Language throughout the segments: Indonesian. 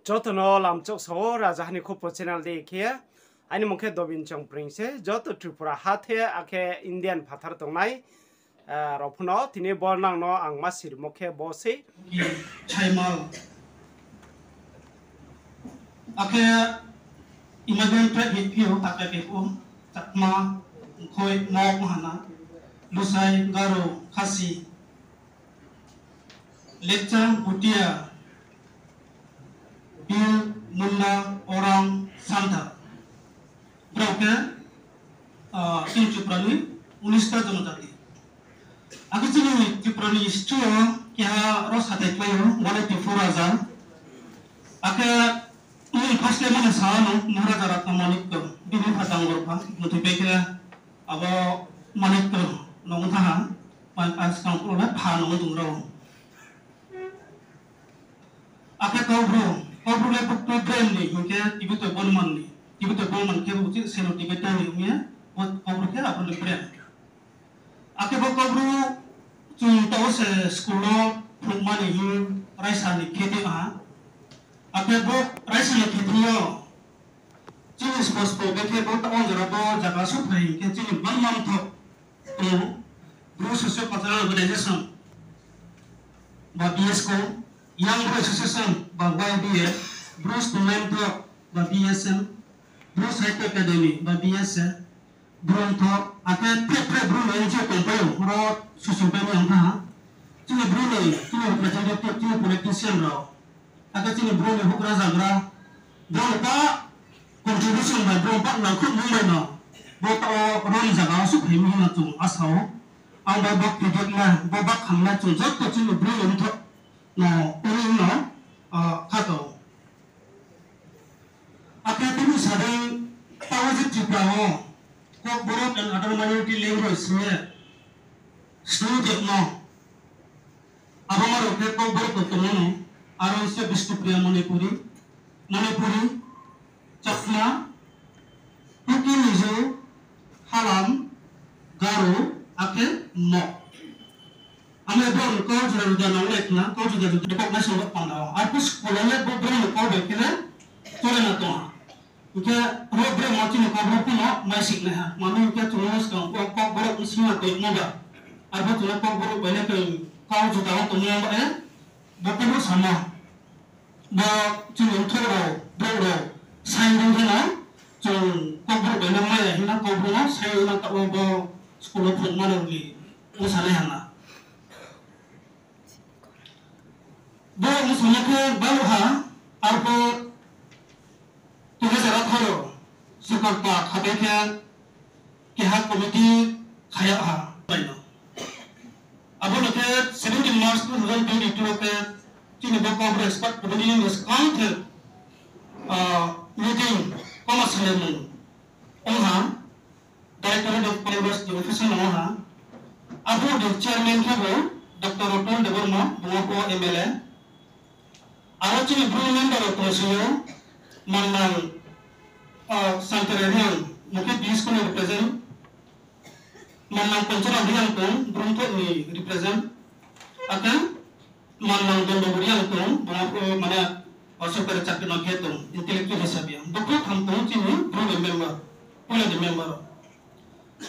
Jotono lamchok so rajahani khopo channel de khia ani mukhe dobin chong pringse joto tripura hathe akhe Indian phathar tongnai rophuno tini bornang no ang masir mukhe bose chaimal akhe imagine trek hipio akhe pepo takma khoi mok hana lusai garo khasi lecang putia bil munna orang santa broke in chuprani unista jonojati aku sini chuprani istuo kya ros hate klayo 184,000 ake ini pasle mana sahano maharaja ratna manik bibi phatang gorpa mutu bekira abo manik nong tha pan askang pula pha nong dungro ake kau le pukul brand ni mungkin ibu tu bonman ke buci seno tibeta ni umia kau ke apa le brand ake kau cung tahu se sekolah rumah ni raisa ni kete ake raisa ni kete yo jenis bos beke tahu jara jaga supaya ke jenis bonman tu sosial cultural organization BSK Young Boys Association by YBA, Bruce Mentor by BSM, Bruce High Academy by BSM, Brunto, akan Bruno yang cukup kompil, orang susupan yang dah, cuma Bruno, cuma representatif, cuma politician raw, akan cuma Bruno hukra zagra, Bruno contribution by Bruno nangkut mungkin na, bota orang jaga sup hemi na tu asal, ang babak tidak na, babak hamna tu, jatuh cuma Bruno untuk no ini kato akan itu sadang tahu sejumlah kok borok dan ada minority language sebenarnya student no apa maru kok borok ketemu aron se Bistupriya Manipuri Chakma Pukinizo Halam Garo akan no Ame bon kau sudah jalan lek na kau sudah dekat nasional pandau. Aku sekolahnya beberapa kau bekina tulen atau. Uja robre macam kau berapa masih nah. Mana uja tulis kau berapa isinya tu muda. Aku tulis kau berapa banyak kau sudah tahu tu muda betul sama. Ba cuma thoro bro sain dulu cuma kau berapa banyak mana hina kau berapa sain nak tahu ba sekolah pun mana lagi usaha Baik misalnya ke bawah apa tugas jarak halo sekarang habisnya kehak komiti kaya baik apa nak 17 Mac 2022 ke Cina Congress part kemudian discount meeting komersial Director of Congress di office apa di chairman kebo Dr. Roton Deborma Bungako MLA Arachin improvement of Tosio, Manang Santararian, mungkin bis pun represent, Manang Pancaradian pun, Brunto ni represent, akan Manang Dondoburian pun, Bungako mana also pada cakap nak hitung, intellectual hisabnya. Bukan kampung ini, Brunto member, pula di member.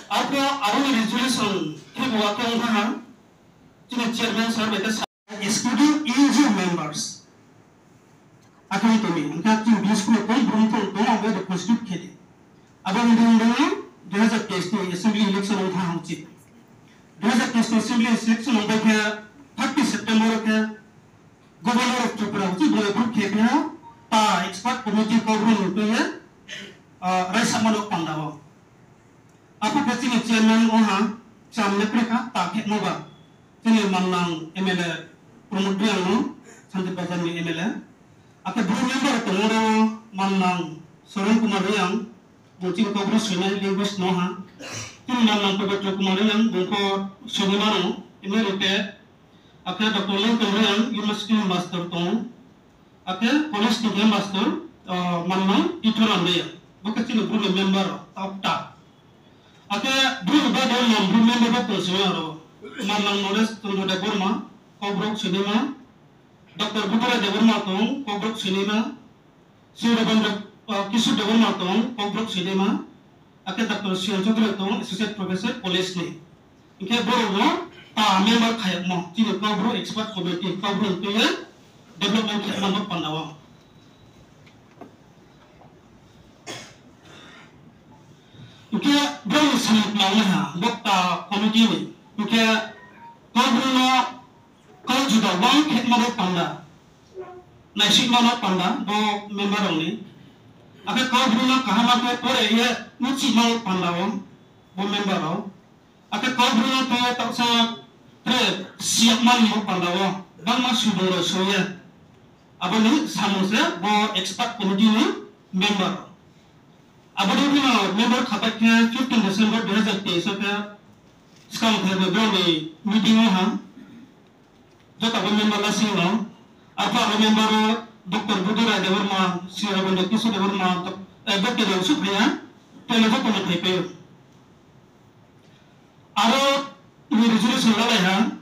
Apa arwah resolution, kita buat kan, cina chairman saya betul, excluding EG members. Akan itu ni, angkat tim biskut pun beruntung doang ada positif kedi. Abang undang-undang 2013 Assembly election orang hangcip. 2013 Assembly election orang ke 30 September ke Governor of Tripura uci boleh berkeh ta expert committee program itu ya raisa manok pandawa. Apa kecil chairman orang sampai mereka tak kek moga. Ini manang MLA promoter yang santai baca ni MLA. Akan dua member penguruh Manang Soren Kumar yang bukan kau Sungai Linguist noha, tim Manang Pembetul Kumar yang bukan Sungai Mano, ini rute, akan Dr. Lincoln yang University Master tong, akan Police Studio Master Manang itu ramai, bukan cina dua member tak, akan dua member betul semua Manang Norris tunggu Deborma, kau Sungai Dr. Butara Deborma tong, kau Sungai si kisu dewan matong komplok sidema ake Dr. Sian Chokre tong associate professor police ni inke boro mo member khayak mo tini kobro expert committee kobro to ya development ke mo pandawa inke bro sanit mawha dokta committee ni inke kobro no kau juga wang ke mo panda naisik mana panda bo member ni ake kau bruna kahama ko pore ye nuci mau pandawo bo member ro ake kau bruna to tak sa pre siap man mau pandawo bang ma sudoro soya abani samose bo expert committee ni member abani bina member khatak ke 15 December 2023 ke skam thebe bo ni meeting ha jota bo member la sino apa member Dr. Budura Dewarma Sirabanda Kisu Dewarma Dr. Dewa Supriya Televo Kono Tepe Aro ini resolusi lalaiha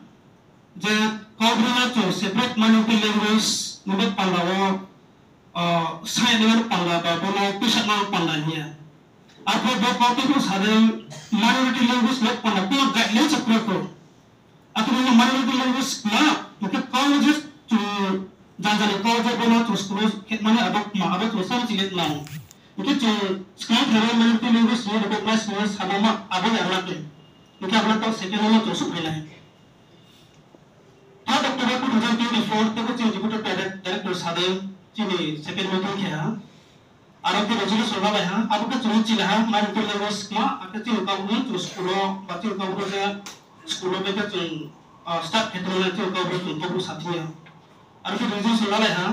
je kabruna to separate minority language nubat pandawo sai dengan pandaba bono pisat na pandanya apa do kopi ko sare minority language nubat pandaba ko guideline separate atau minority language na mungkin colleges jangan kau jadi terus mana abang terus sama cilik lang. Mungkin sekarang kalau menurut linguis ni dapat mas sama mak abang yang lagi. Mungkin abang tahu sekian terus supaya. Pada waktu aku dalam TV 4 tu cuma jemput director sadel cini second meeting kaya. Arab tu rajin solat lah. Aku kan cuma cilah menurut linguis mak. Aku cuma kau ni terus sekolah, baca kau berja sekolah mereka cuma start keterangan tu kau berjumpa terus hatinya. Ada reason soalnya ha,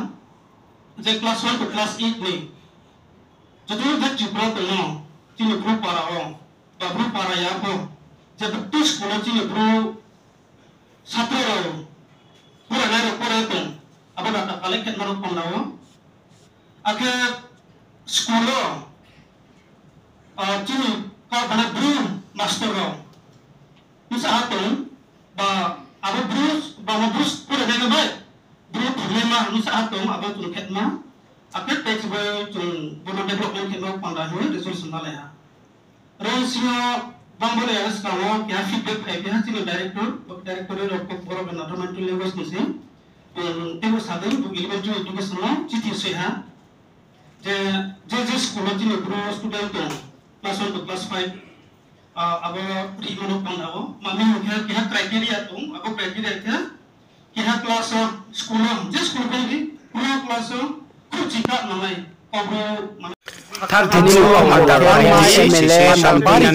jadi kelas 1 ke kelas 8 ni, jadi dah cukup penuh, cina group para orang, group para yang apa, jadi betul sekolah cina group satu orang, pura itu, apa dah kalik ket maruk pandawa, akhir sekolah, cina kau banyak group master orang, misal tu, apa Bruce pura dengan baik. Dulu problema ni saat tu abang tu ketma, akhir tak cuba tu bono development ketma pandai ni resource nalai ha. Ronsio bang boleh ya sekarang kita feedback hai kita cina director ni rokok borak benar mental language ni sih. Tengok sadar tu elementary education lah, citi seha. Je sekolah cina guru student tu kelas 1 ke kelas 5 abang rimano pandawo, mami kita kriteria tu, abang kriteria kita. Kita kelas sekolah, je sekolah ni, punya kelas kurcika namai, kobro. Thar thini mo ang darwani se mele ang bari